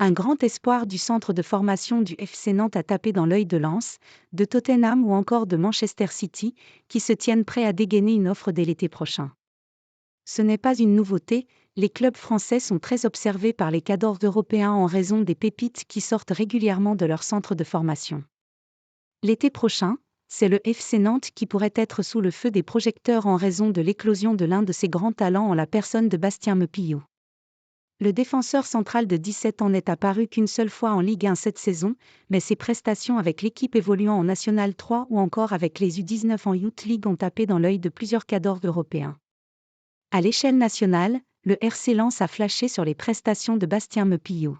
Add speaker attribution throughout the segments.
Speaker 1: Un grand espoir du centre de formation du FC Nantes a tapé dans l'œil de Lens, de Tottenham ou encore de Manchester City, qui se tiennent prêts à dégainer une offre dès l'été prochain. Ce n'est pas une nouveauté, les clubs français sont très observés par les cadors européens en raison des pépites qui sortent régulièrement de leur centre de formation. L'été prochain, c'est le FC Nantes qui pourrait être sous le feu des projecteurs en raison de l'éclosion de l'un de ses grands talents en la personne de Bastien Mepillou. Le défenseur central de 17 ans n'est apparu qu'une seule fois en Ligue 1 cette saison, mais ses prestations avec l'équipe évoluant en National 3 ou encore avec les U19 en Youth League ont tapé dans l'œil de plusieurs cadors européens. À l'échelle nationale, le RC Lens a flashé sur les prestations de Bastien Mepillou.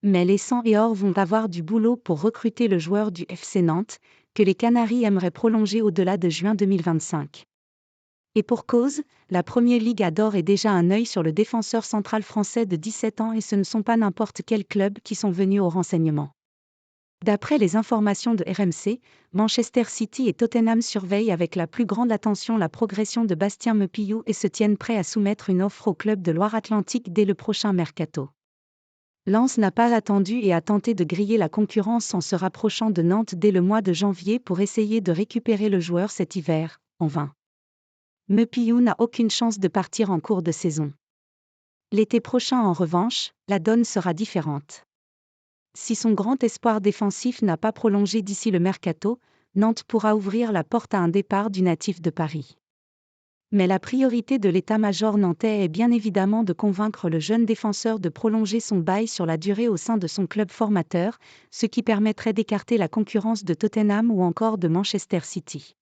Speaker 1: Mais les Sang et Or vont avoir du boulot pour recruter le joueur du FC Nantes, que les Canaries aimeraient prolonger au-delà de juin 2025. Et pour cause, la Premier Ligue adore et déjà un œil sur le défenseur central français de 17 ans et ce ne sont pas n'importe quels clubs qui sont venus au renseignement. D'après les informations de RMC, Manchester City et Tottenham surveillent avec la plus grande attention la progression de Bastien Mepillou et se tiennent prêts à soumettre une offre au club de Loire-Atlantique dès le prochain mercato. Lens n'a pas attendu et a tenté de griller la concurrence en se rapprochant de Nantes dès le mois de janvier pour essayer de récupérer le joueur cet hiver, en vain. Mepillou n'a aucune chance de partir en cours de saison. L'été prochain en revanche, la donne sera différente. Si son grand espoir défensif n'a pas prolongé d'ici le mercato, Nantes pourra ouvrir la porte à un départ du natif de Paris. Mais la priorité de l'état-major nantais est bien évidemment de convaincre le jeune défenseur de prolonger son bail sur la durée au sein de son club formateur, ce qui permettrait d'écarter la concurrence de Tottenham ou encore de Manchester City.